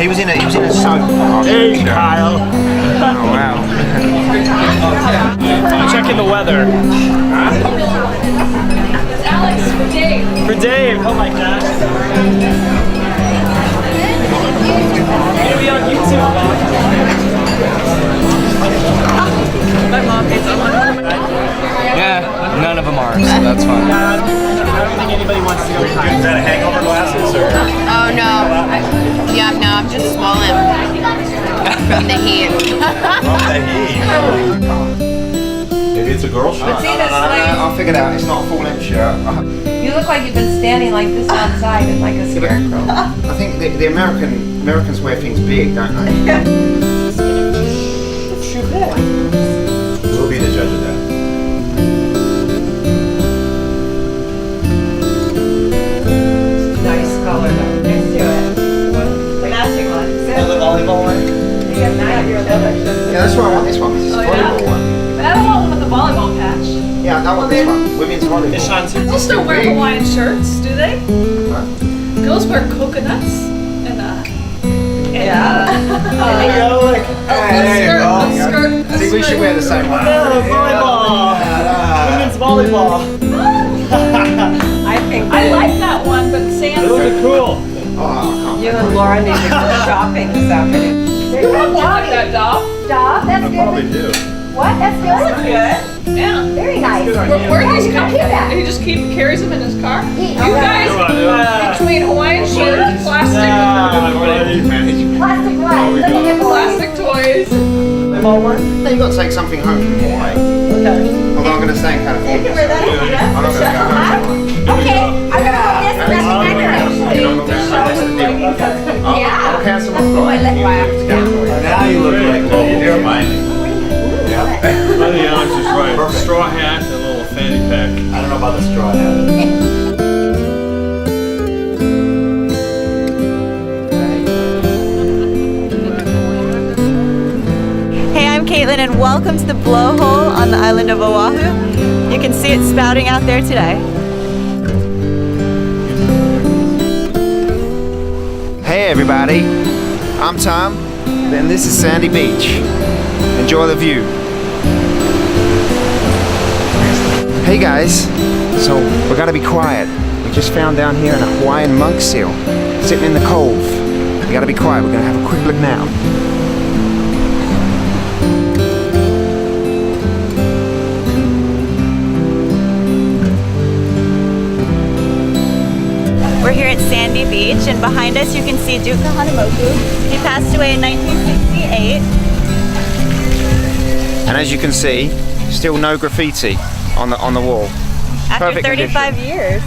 He was in a soap. Hey, Kyle. Oh wow. Checking the weather. Alex, for Dave. For Dave. Oh my gosh. Gonna be on YouTube. My mom hates on Yeah, none of them are, so that's fine. I don't think anybody wants to go behind. Is that a hangover glasses or? Oh no. I'm just swollen from the heat. From the heat. Maybe it's a girl shirt. I'll figure it out. It's not a full-length shirt. You look like you've been standing like this outside in like a scarecrow. I think the Americans wear things big, don't they? We'll be the judge of that. Nice color though. Next to it. The matching one. The volleyball one? Yeah, that's why I want this one. This is the volleyball one. But I don't want one with the volleyball patch. Yeah, I want this one. Women's volleyball. It's Sean's. Girls don't wear Hawaiian shirts, do they? Huh? Girls wear coconuts and skirt. I think we should wear the same one. Volleyball. Women's volleyball. I like that one, but Sam's. Those are cool. Oh, I can't. You and Laura need to go shopping this afternoon. You don't like that, Dob. Dob, that's good. Probably do. What? That's good. Yeah. Very nice. Where do you come keep that? He just carries them in his car. He- You guys, between Hawaiian shirts, plastic Plastic what? Look at your boys. toys. Volleyball one? No, you've got to take something home from Hawaii. Okay. Although I'm going to stay in California. You can wear that. I'm not going to go home. Okay, I'm gonna put this and that's Yeah. I'll cancel my Oh, I flight. let you Now you look like you're smiling. I think Alex is right. Straw hat and a little fanny pack. I don't know about the straw hat. Hey, I'm Kaitlyn and welcome to the blowhole on the island of Oahu. You can see it spouting out there today. Hey everybody, I'm Tom, and this is Sandy Beach. Enjoy the view. Hey guys, so we gotta be quiet. We just found down here a Hawaiian monk seal sitting in the cove. We gotta be quiet, we're gonna have a quick look now. We're here at Sandy Beach and behind us you can see Duke Kahanamoku. He passed away in 1968. And as you can see, still no graffiti on the wall. After Perfect 35 years.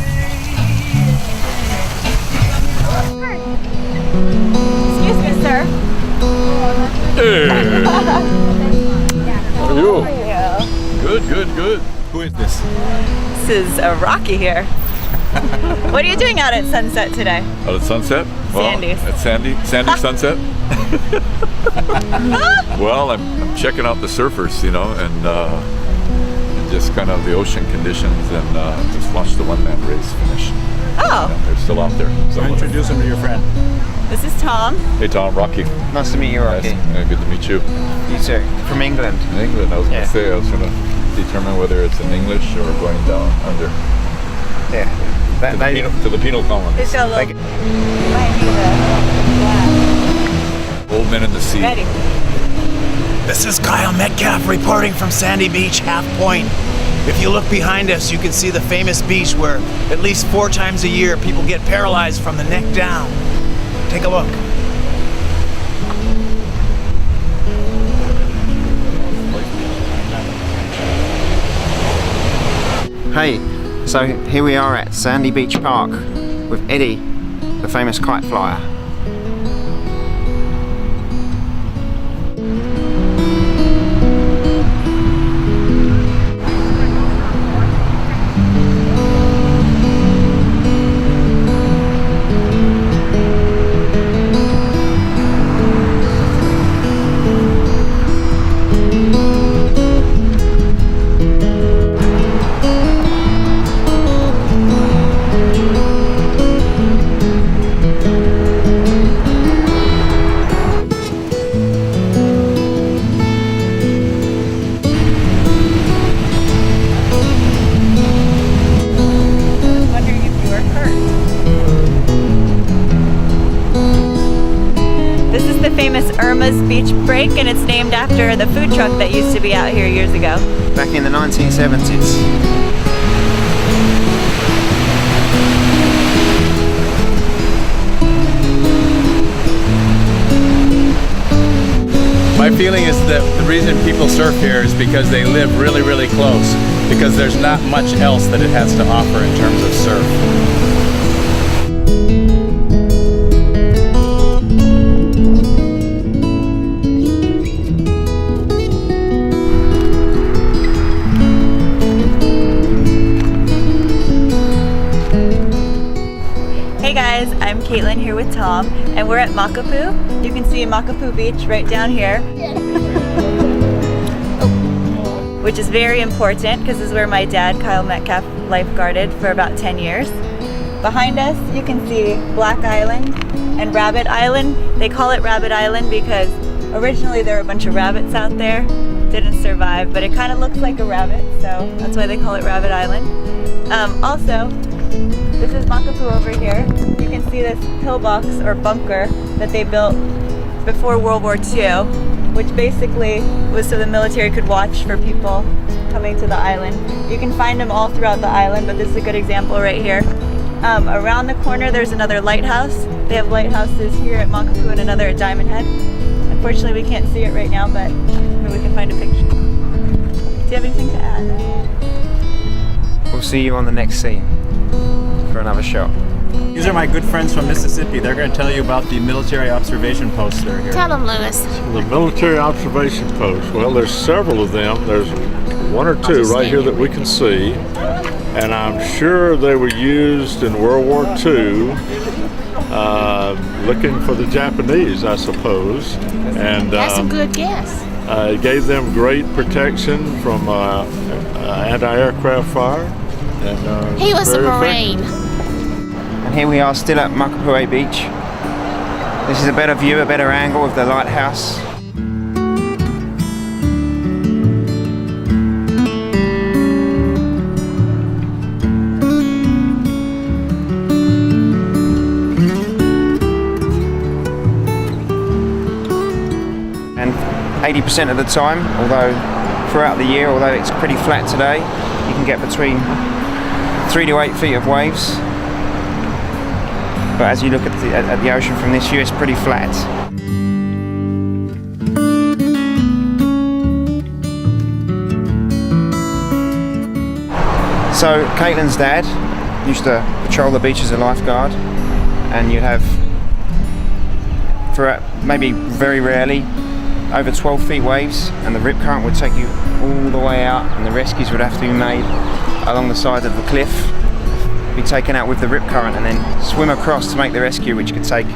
Excuse me, sir. How are you? How are you? Good. Who is this? This is Rocky here. What are you doing out at sunset today? Out at sunset? Well, Sandy's. At Sandy Sunset? Well, I'm checking out the surfers, you know, and just kind of the ocean conditions, and just watched the one-man race finish. Oh, And they're still out there. So Introduce him to your friend. this is Tom. Hey Tom, Rocky. Nice to meet you, Rocky. Nice. Good to meet you. You too. From England. In England, I was going Yeah. to say, I was going to determine whether it's in English or going down under Yeah. to the penal colony. It's got a little... Like- Might need Old men in the sea. a... Ready. This is Kyle Metcalf reporting from Sandy Beach, Half Point. If you look behind us, you can see the famous beach where at least 4 times a year people get paralyzed from the neck down. Take a look. Hey, so here we are at Sandy Beach Park with Eddie, the famous kite flyer. the famous Irma's Beach Break, and it's named after the food truck that used to be out here years ago. Back in the 1970s. My feeling is that the reason people surf here is because they live really, really close, because there's not much else that it has to offer in terms of surf. Hey guys, I'm Kaitlyn here with Tom, and we're at Makapu. You can see Makapu Beach right down here, which is very important because this is where my dad, Kyle Metcalf, lifeguarded for about 10 years. Behind us, you can see Black Island and Rabbit Island. They call it Rabbit Island because originally there were a bunch of rabbits out there, didn't survive, but it kind of looks like a rabbit, so that's why they call it Rabbit Island. Also, this is Makapu over here. You can see this pillbox or bunker that they built before World War II, which basically was so the military could watch for people coming to the island. You can find them all throughout the island, but this is a good example right here. Around the corner there's another lighthouse. They have lighthouses here at Makapu and another at Diamond Head. Unfortunately we can't see it right now, but maybe we can find a picture. Do you have anything to add? We'll see you on the next scene for another shot. These are my good friends from Mississippi. They're going to tell you about the military observation posts that are here. Tell them, Lewis. The military observation post. Well, there's several of them. There's one or two right here that we can see. And I'm sure they were used in World War II, looking for the Japanese, I suppose. And That's a good guess. it gave them great protection from anti-aircraft fire. And, He was a very Marine. effective. And here we are still at Makapu'e Beach. This is a better view, a better angle of the lighthouse. And 80% of the time, although throughout the year, although it's pretty flat today, you can get between 3 to 8 feet of waves. But as you look at the ocean from this view, it's pretty flat. So Kaitlyn's dad used to patrol the beach as a lifeguard, and you'd have, for maybe very rarely, over 12 feet waves, and the rip current would take you all the way out, and the rescues would have to be made along the side of the cliff, be taken out with the rip current and then swim across to make the rescue, which could take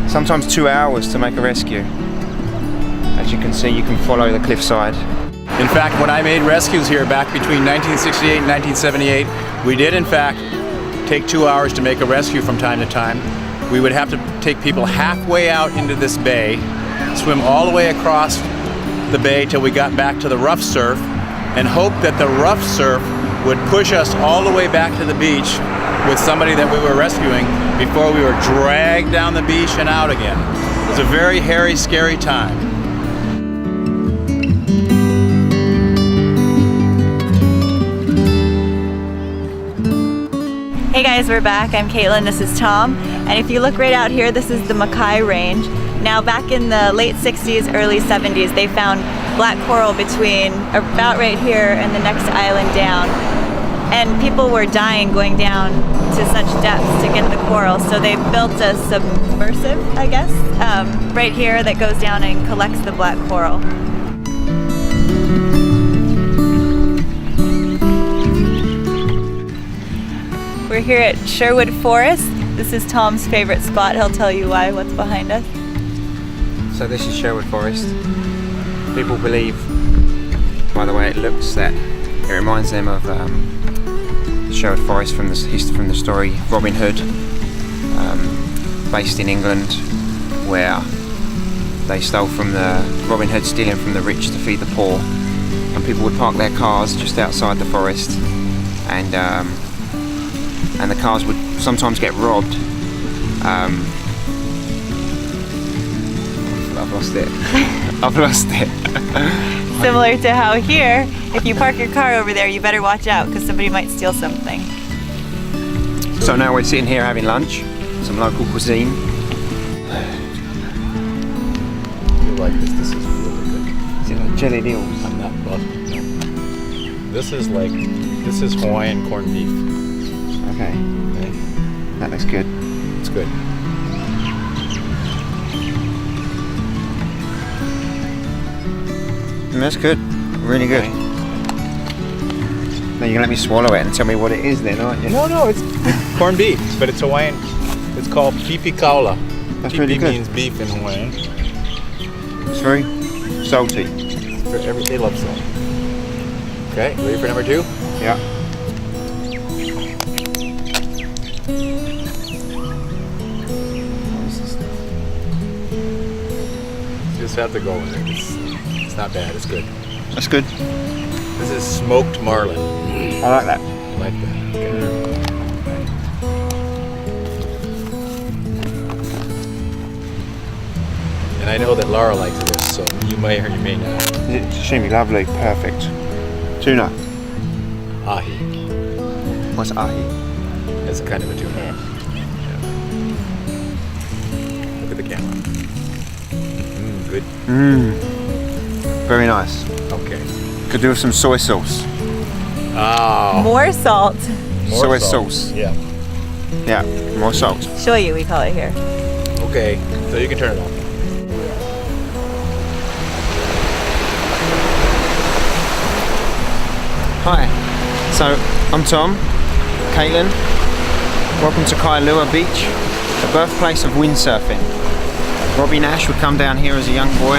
sometimes 2 hours to make a rescue. As you can see, you can follow the cliffside. In fact, when I made rescues here back between 1968 and 1978, we did in fact take 2 hours to make a rescue from time to time. We would have to take people halfway out into this bay, swim all the way across the bay till we got back to the rough surf, and hope that the rough surf would push us all the way back to the beach with somebody that we were rescuing before we were dragged down the beach and out again. It was a very hairy, scary time. Hey guys, we're back. I'm Kaitlyn, this is Tom. And if you look right out here, this is the Mackay Range. Now back in the late 60s, early 70s, they found black coral between about right here and the next island down. And people were dying going down to such depths to get the coral, so they built a submersive, I guess, right here that goes down and collects the black coral. We're here at Sherwood Forest. This is Tom's favorite spot. He'll tell you why, what's behind us. So this is Sherwood Forest. People believe, by the way it looks, that it reminds them of Sherwood Forest from the story Robin Hood, based in England, where they stole from Robin Hood stealing from the rich to feed the poor, and people would park their cars just outside the forest, and the cars would sometimes get robbed I've lost it. I've lost it. Similar to how here, if you park your car over there, you better watch out because somebody might steal something. So now we're sitting here having lunch, some local cuisine. You like this? This is really good. Is it like jelly eels? I'm not buzzed. This is Hawaiian corned beef. Okay. That looks good. It's good. That's good. Really good. Now you're gonna let me swallow it and tell me what it is then, aren't you? No, it's corned beef, but it's Hawaiian. It's called pipi kaula. That's Pipi really good. means beef in Hawaiian. It's very salty. They love salt. Okay, ready for number 2? Yeah. You just have to go with it. It's not bad. It's good. That's good. This is smoked marlin. I like that. I like that. Okay. And I know that Laura likes this, so you may or you may not. It's sashimi, lovely, perfect. Tuna. Ahi. What's ahi? It's a kind of a tuna. Yeah. Look at the camera. Good. Very nice. Okay. Could do with some soy sauce. Oh. More salt. Soy sauce. Yeah. Yeah, more salt. Shoyu, we call it here. Okay, so you can turn it off. Hi. So, I'm Tom, Kaitlyn. Welcome to Kailua Beach, the birthplace of windsurfing. Robbie Nash would come down here as a young boy,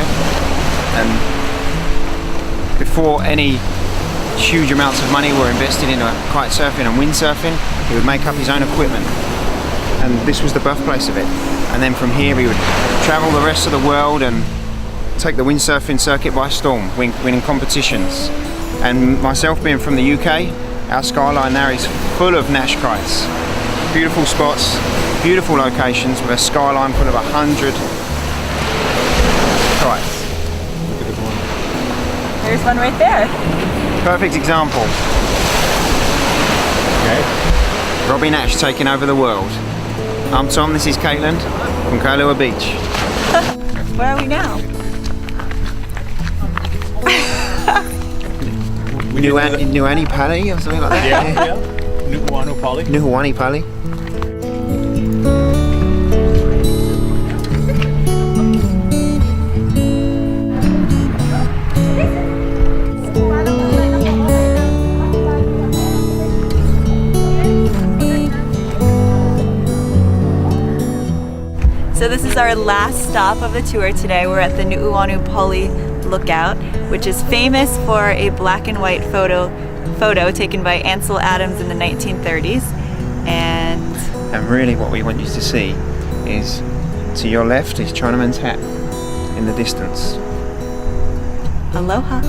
and before any huge amounts of money were invested into kite surfing and windsurfing, he would make up his own equipment. And this was the birthplace of it. And then from here he would travel the rest of the world and take the windsurfing circuit by storm, winning competitions. And myself being from the UK, our skyline now is full of Nash kites. Beautiful spots, beautiful locations with a skyline full of 100 kites. There's one right there. Perfect example. Okay. Robbie Nash taking over the world. I'm Tom, this is Kaitlyn from Kailua Beach. Where are we now? Nuuanu Pali or something like that? Yeah. Nuuanu Pali. Nuuanu Pali. So this is our last stop of the tour today. We're at the Nuuanu Pali Lookout, which is famous for a black and white photo taken by Ansel Adams in the 1930s. And really what we want you to see is, to your left is Chinaman's Hat in the distance. aloha.